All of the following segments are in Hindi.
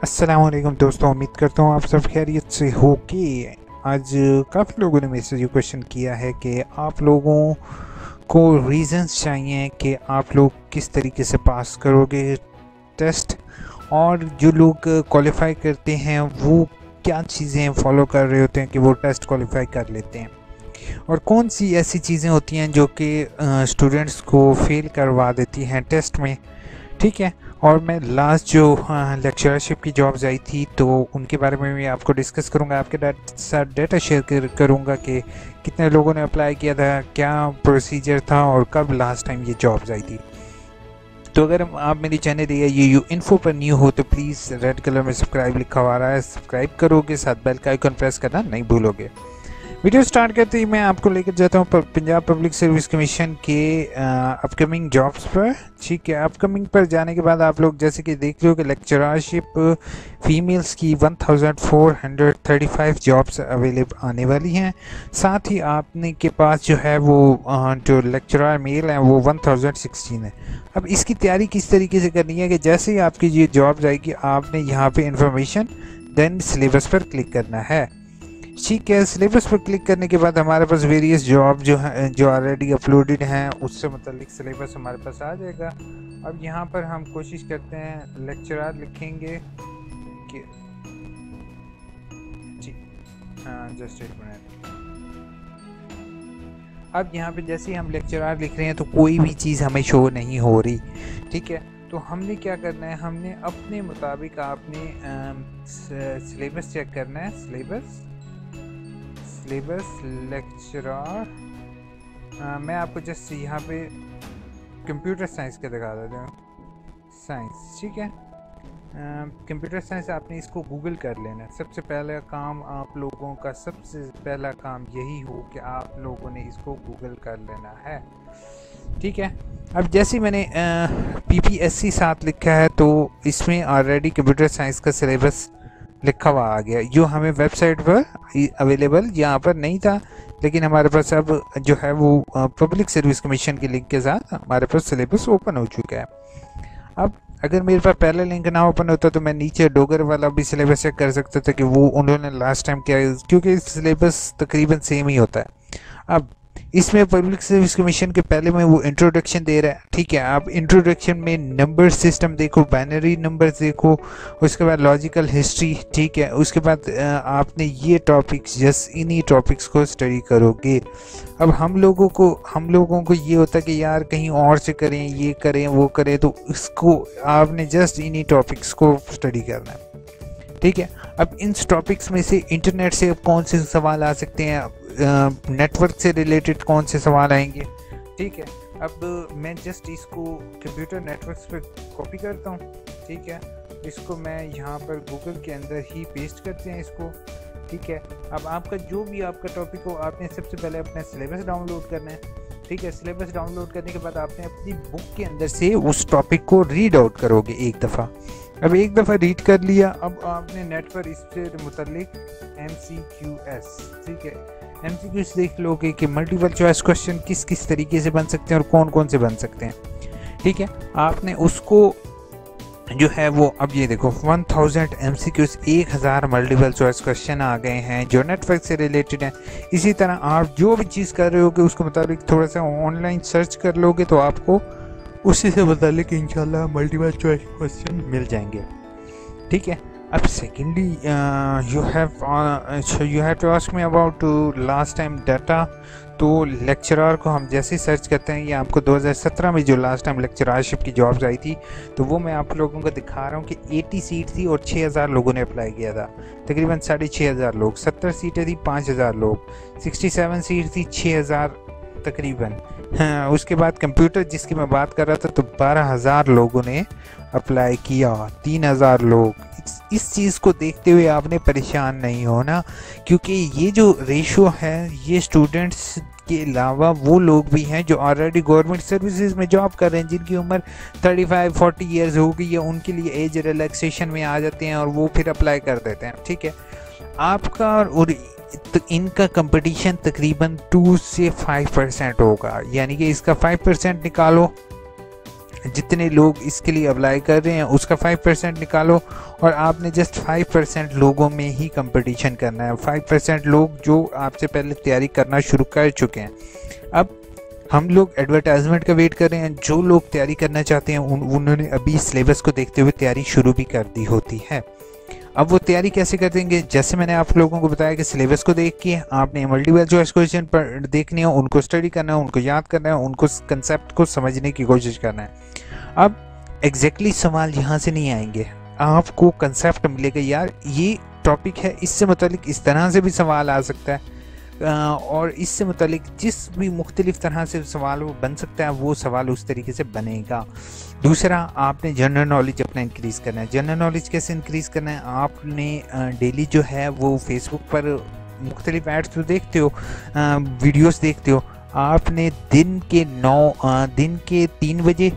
अस्सलामुअलैकुम दोस्तों, उम्मीद करता हूँ आप सब खैरियत से हो। कि आज काफ़ी लोगों ने मेरे से ये क्वेश्चन किया है कि आप लोगों को रीज़न्स चाहिए कि आप लोग किस तरीके से पास करोगे टेस्ट, और जो लोग क्वालिफाई करते हैं वो क्या चीज़ें फॉलो कर रहे होते हैं कि वो टेस्ट क्वालिफाई कर लेते हैं, और कौन सी ऐसी चीज़ें होती हैं जो कि स्टूडेंट्स को फेल करवा देती हैं टेस्ट में। ठीक है, और मैं लास्ट जो लेक्चरशिप की जॉब्स आई थी तो उनके बारे में भी आपको डिस्कस करूंगा, आपके साथ डेटा शेयर करूंगा कि कितने लोगों ने अप्लाई किया था, क्या प्रोसीजर था और कब लास्ट टाइम ये जॉब्स आई थी। तो अगर आप मेरी चैनल ये इन्फो पर न्यू हो तो प्लीज़ रेड कलर में सब्सक्राइब लिखा हुआ रहा है, सब्सक्राइब करोगे, साथ बेल का आइकन प्रेस करना नहीं भूलोगे। वीडियो स्टार्ट करते ही मैं आपको लेकर जाता हूँ पंजाब पब्लिक सर्विस कमीशन के अपकमिंग जॉब्स पर। ठीक है, अपकमिंग पर जाने के बाद आप लोग जैसे कि देख रहे हो कि लेक्चरशिप फीमेल्स की 1435 जॉब्स अवेलेबल आने वाली हैं। साथ ही आपने के पास जो है वो जो लेक्चरर मेल है वो 1016 है। अब इसकी तैयारी किस तरीके से करनी है कि जैसे ही आपकी ये जॉब्स आएगी आपने यहाँ पे इंफॉर्मेशन देन सिलेबस पर क्लिक करना है। ठीक है, सिलेबस पर क्लिक करने के बाद हमारे पास वेरियस जॉब जो है जो ऑलरेडी अपलोडेड हैं उससे मतलब सिलेबस हमारे पास आ जाएगा। अब यहाँ पर हम कोशिश करते हैं लेक्चरर लिखेंगे कि जस्ट एक मिनट। अब यहाँ पे जैसे ही हम लेक्चरर लिख रहे हैं तो कोई भी चीज़ हमें शो नहीं हो रही। ठीक है, तो हमने क्या करना है, हमने अपने मुताबिक आपने सिलेबस चेक करना है। सिलेबस लेक्चरर मैं आपको जस्ट यहाँ पे कंप्यूटर साइंस का दिखा देता हूँ। साइंस, ठीक है, कंप्यूटर साइंस आपने इसको गूगल कर लेना है। सबसे पहला काम आप लोगों का सबसे पहला काम यही हो कि आप लोगों ने इसको गूगल कर लेना है। ठीक है, अब जैसे मैंने PPSC साथ लिखा है तो इसमें ऑलरेडी कंप्यूटर साइंस का सिलेबस लिखा हुआ आ गया, जो हमें वेबसाइट पर अवेलेबल यहाँ पर नहीं था, लेकिन हमारे पास अब जो है वो पब्लिक सर्विस कमीशन के लिंक के साथ हमारे पास सिलेबस ओपन हो चुका है। अब अगर मेरे पास पहले लिंक ना ओपन होता तो मैं नीचे डोगर वाला भी सिलेबस चेक कर सकता था कि वो उन्होंने लास्ट टाइम क्या, क्योंकि सिलेबस तकरीबन सेम ही होता है। अब इसमें पब्लिक सर्विस कमीशन के पहले में वो इंट्रोडक्शन दे रहा है। ठीक है, आप इंट्रोडक्शन में नंबर सिस्टम देखो, बाइनरी नंबर्स देखो, उसके बाद लॉजिकल हिस्ट्री। ठीक है, उसके बाद आपने ये टॉपिक्स जस्ट इन्हीं टॉपिक्स को स्टडी करोगे। अब हम लोगों को ये होता है कि यार कहीं और से करें, ये करें वो करें, तो इसको आपने जस्ट इन्हीं टॉपिक्स को स्टडी करना है। ठीक है, अब इन टॉपिक्स में से इंटरनेट से कौन से सवाल आ सकते हैं, नेटवर्क से रिलेटेड कौन से सवाल आएंगे। ठीक है, अब मैं जस्ट इसको कंप्यूटर नेटवर्क्स पे कॉपी करता हूँ। ठीक है, इसको मैं यहाँ पर गूगल के अंदर ही पेस्ट करते हैं इसको। ठीक है, अब आपका जो भी आपका टॉपिक हो आपने सबसे पहले अपना सिलेबस डाउनलोड करना है। ठीक है, सिलेबस डाउनलोड करने के बाद आपने अपनी बुक के अंदर से उस टॉपिक को रीड आउट करोगे एक दफ़ा। अब एक दफ़ा रीड कर लिया, अब आपने नेट पर इससे मुतल्लिक MCQs, ठीक है, MCQs देख लोगे कि मल्टीपल चॉइस क्वेश्चन किस किस तरीके से बन सकते हैं और कौन कौन से बन सकते हैं। ठीक है, आपने उसको जो है वो, अब ये देखो 1000 MCQs, 1000 मल्टीपल चॉइस क्वेश्चन आ गए हैं जो नेटवर्क से रिलेटेड हैं। इसी तरह आप जो भी चीज़ कर रहे होगे उसके मुताबिक थोड़ा सा ऑनलाइन सर्च कर लोगे तो आपको उसी से मुतालिक इंशाल्लाह मल्टीपल चॉइस क्वेश्चन मिल जाएंगे। ठीक है, अब secondly you have to ask me about last time data. तो लेक्चरर को हम जैसे सर्च करते हैं, ये आपको 2017 में जो लास्ट टाइम लेक्चररशिप की जॉब्स आई थी तो वो मैं आप लोगों को दिखा रहा हूँ कि 80 सीट थी और 6000 लोगों ने अप्लाई किया था, तकरीबन 6500 लोग। 70 सीटें थी 5000 लोग, 67 सीट थी 6000 तकरीबन। हाँ, उसके बाद कंप्यूटर जिसकी मैं बात कर रहा था तो 12000 लोगों ने अप्लाई किया, 3000 लोग। इस चीज़ को देखते हुए आपने परेशान नहीं होना, क्योंकि ये जो रेशो है ये स्टूडेंट्स के अलावा वो लोग भी हैं जो ऑलरेडी गवर्नमेंट सर्विसेज में जॉब कर रहे हैं, जिनकी उम्र 35-40 ईयर्स हो गई है, उनके लिए एज रिलैक्सेशन में आ जाते हैं और वो फिर अप्लाई कर देते हैं। ठीक है, आपका और तो इनका कंपटीशन तकरीबन 2 से 5% होगा, यानी कि इसका 5% निकालो, जितने लोग इसके लिए अप्लाई कर रहे हैं उसका 5% निकालो और आपने जस्ट 5% लोगों में ही कंपटीशन करना है। 5% लोग जो आपसे पहले तैयारी करना शुरू कर चुके हैं। अब हम लोग एडवर्टाइजमेंट का वेट कर रहे हैं। जो लोग तैयारी करना चाहते हैं उन्होंने अभी सिलेबस को देखते हुए तैयारी शुरू भी कर दी होती है। अब वो तैयारी कैसे कर देंगे? जैसे मैंने आप लोगों को बताया कि सिलेबस को देख के आपने मल्टीपल चॉइस क्वेश्चन पर देखने हो, उनको स्टडी करना है, उनको याद करना है, उनको कंसेप्ट को समझने की कोशिश करना है। अब एग्जैक्टली सवाल यहाँ से नहीं आएंगे, आपको कंसेप्ट मिलेगा, यार ये टॉपिक है, इससे मुतालिक इस तरह से भी सवाल आ सकता है और इससे मुतालिक जिस भी मुख्तलिफ तरह से सवाल वो बन सकता है वो सवाल उस तरीके से बनेगा। दूसरा, आपने जनरल नॉलेज अपना इंक्रीज़ करना है। जनरल नॉलेज कैसे इंक्रीज़ करना है? आपने डेली जो है वो फेसबुक पर मुख्तलिफ एड्स तो देखते हो, वीडियोस देखते हो, आपने दिन के 3 बजे,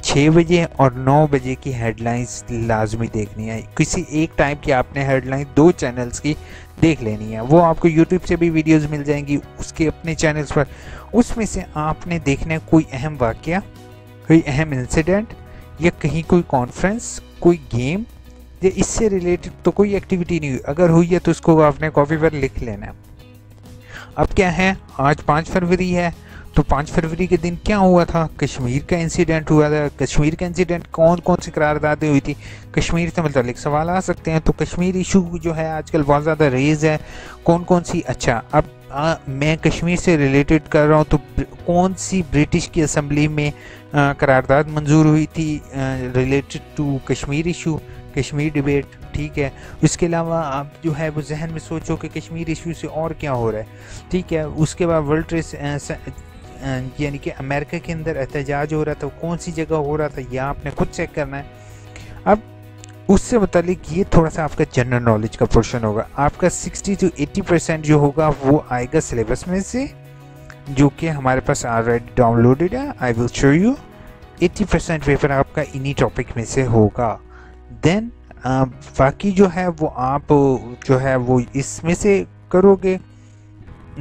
6 बजे और 9 बजे की हेडलाइंस लाजमी देखनी है। किसी एक टाइम की आपने हेडलाइन 2 चैनल्स की देख लेनी है। वो आपको यूट्यूब से भी वीडियोस मिल जाएंगी उसके अपने चैनल्स पर। उसमें से आपने देखना है कोई अहम वाक़या, कोई अहम इंसिडेंट या कहीं कोई कॉन्फ्रेंस, कोई गेम या इससे रिलेटेड तो कोई एक्टिविटी नहीं हुई। अगर हुई है तो उसको आपने कॉपी पर लिख लेना है। अब क्या है, आज 5 फरवरी है, तो 5 फरवरी के दिन क्या हुआ था? कश्मीर का इंसिडेंट हुआ था। कश्मीर का इंसिडेंट कौन कौन सी करारदादें हुई थी, कश्मीर से मतलब सवाल आ सकते हैं। तो कश्मीर इशू जो है आजकल बहुत ज़्यादा रेज है, कौन कौन सी, अच्छा अब मैं कश्मीर से रिलेटेड कर रहा हूँ तो कौन सी ब्रिटिश की असम्बली में करारदाद मंजूर हुई थी related to Kashmir issue, Kashmir debate, ठीक है। उसके अलावा आप जो है वो जहन में सोचो कि कश्मीर इशू से और क्या हो रहा है, ठीक है। उसके बाद वर्ल्ड ट्रेड यानी कि अमेरिका के अंदर एहतजाज हो रहा था, कौन सी जगह हो रहा था, यह आपने खुद चेक करना है। अब उससे मुतालिक ये थोड़ा सा आपका जनरल नॉलेज का पोर्शन होगा। आपका 60 to 80% जो होगा वो आएगा सिलेबस में से, जो कि हमारे पास ऑलरेडी डाउनलोडेड है। I will show you 80% paper आपका इन्हीं टॉपिक में से होगा। देन बाकी जो है वो आप जो है वो इसमें से करोगे,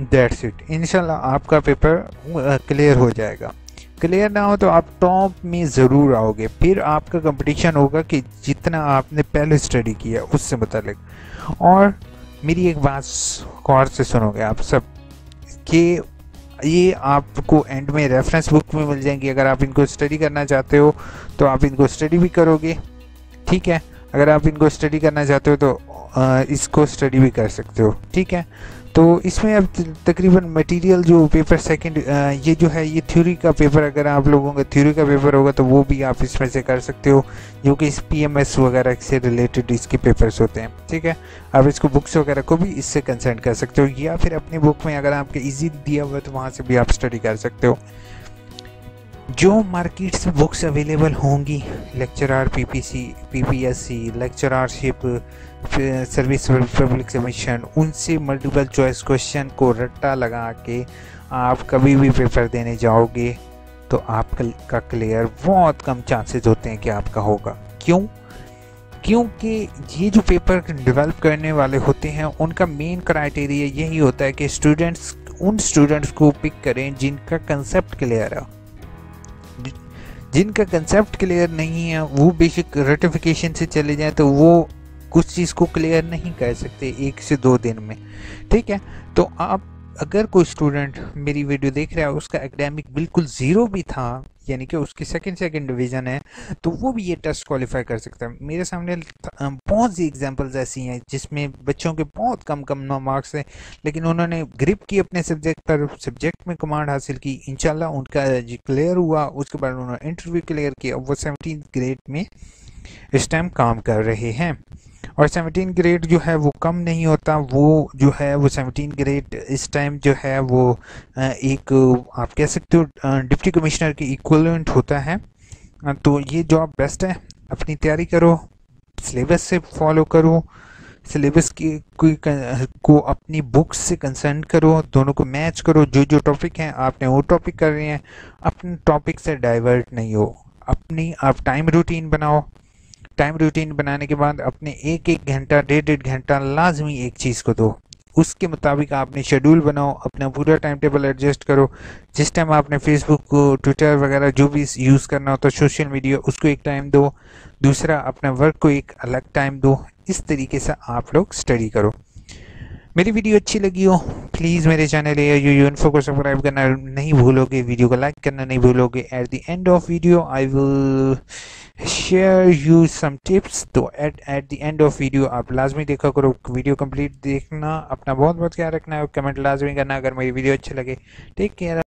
दैट्स इट। इंशाल्लाह आपका पेपर क्लियर हो जाएगा। क्लियर ना हो तो आप टॉप में ज़रूर आओगे। फिर आपका कंपटीशन होगा कि जितना आपने पहले स्टडी किया उससे मुतालिक। और मेरी एक बात गौर से सुनोगे आप सब कि ये आपको एंड में रेफरेंस बुक में मिल जाएंगी। अगर आप इनको स्टडी करना चाहते हो तो आप इनको स्टडी भी करोगे, ठीक है। अगर आप इनको स्टडी करना चाहते हो तो इसको स्टडी भी कर सकते हो, ठीक है। तो इसमें अब तकरीबन मटेरियल जो पेपर सेकंड ये जो है ये थ्योरी का पेपर, अगर आप लोगों का थ्योरी का पेपर होगा तो वो भी आप इसमें से कर सकते हो, जो कि इस PMS वगैरह से रिलेटेड इसके पेपर्स होते हैं, ठीक है। आप इसको बुक्स वगैरह को भी इससे कंसल्ट कर सकते हो, या फिर अपनी बुक में अगर आपके ईजी दिया हुआ है तो वहाँ से भी आप स्टडी कर सकते हो। जो मार्केट से बुक्स अवेलेबल होंगी, lecturer PPSC, lecturership, service public submission, उनसे मल्टीपल चॉइस क्वेश्चन को रट्टा लगा के आप कभी भी पेपर देने जाओगे तो आपका क्लियर बहुत कम चांसेस होते हैं कि आपका होगा। क्यों? क्योंकि ये जो पेपर डेवलप करने वाले होते हैं उनका मेन क्राइटेरिया यही होता है कि उन स्टूडेंट्स को पिक करें जिनका कंसेप्ट क्लियर है। जिनका कंसेप्ट क्लियर नहीं है वो बेशक रेटिफिकेशन से चले जाएं तो वो कुछ चीज़ को क्लियर नहीं कर सकते 1 से 2 दिन में, ठीक है। तो आप अगर कोई स्टूडेंट मेरी वीडियो देख रहा है उसका एकेडमिक बिल्कुल ज़ीरो भी था, यानी कि उसकी सेकंड डिवीज़न है, तो वो भी ये टेस्ट क्वालिफाई कर सकता है। मेरे सामने बहुत सी एग्जांपल्स ऐसी हैं जिसमें बच्चों के बहुत कम मार्क्स हैं, लेकिन उन्होंने ग्रिप की अपने सब्जेक्ट में कमांड हासिल की, इंशाल्लाह उनका क्लियर हुआ। उसके बाद उन्होंने इंटरव्यू क्लियर किया, वो 17th ग्रेड में इस टाइम काम कर रहे हैं। और 17 ग्रेड जो है वो कम नहीं होता, वो जो है वो 17 ग्रेड इस टाइम जो है वो एक आप कह सकते हो डिप्टी कमिश्नर के इक्विवेलेंट होता है। तो ये जॉब बेस्ट है। अपनी तैयारी करो, सिलेबस से फॉलो करो, सिलेबस को अपनी बुक्स से कंसर्न करो, दोनों को मैच करो। जो टॉपिक हैं आपने वो टॉपिक कर रहे हैं, अपने टॉपिक से डाइवर्ट नहीं हो। आप टाइम रूटीन बनाओ। टाइम रूटीन बनाने के बाद अपने 1-1 घंटा 1.5 घंटा लाजमी एक चीज़ को दो, उसके मुताबिक आपने शेड्यूल बनाओ, अपना पूरा टाइम टेबल एडजस्ट करो। जिस टाइम आपने फेसबुक को, ट्विटर वगैरह जो भी यूज़ करना होता है सोशल मीडिया, उसको एक टाइम दो, दूसरा अपना वर्क को एक अलग टाइम दो। इस तरीके से आप लोग स्टडी करो। मेरी वीडियो अच्छी लगी हो प्लीज़ मेरे चैनल AIU इन्फो को सब्सक्राइब करना नहीं भूलोगे, वीडियो को लाइक करना नहीं भूलोगे। At the end of video I will share you some tips. तो at the end of video आप लाजमी देखा करो, वीडियो कंप्लीट देखना। अपना बहुत बहुत ख्याल रखना है, कमेंट लाजमी करना अगर मेरी वीडियो अच्छी लगे। Take care.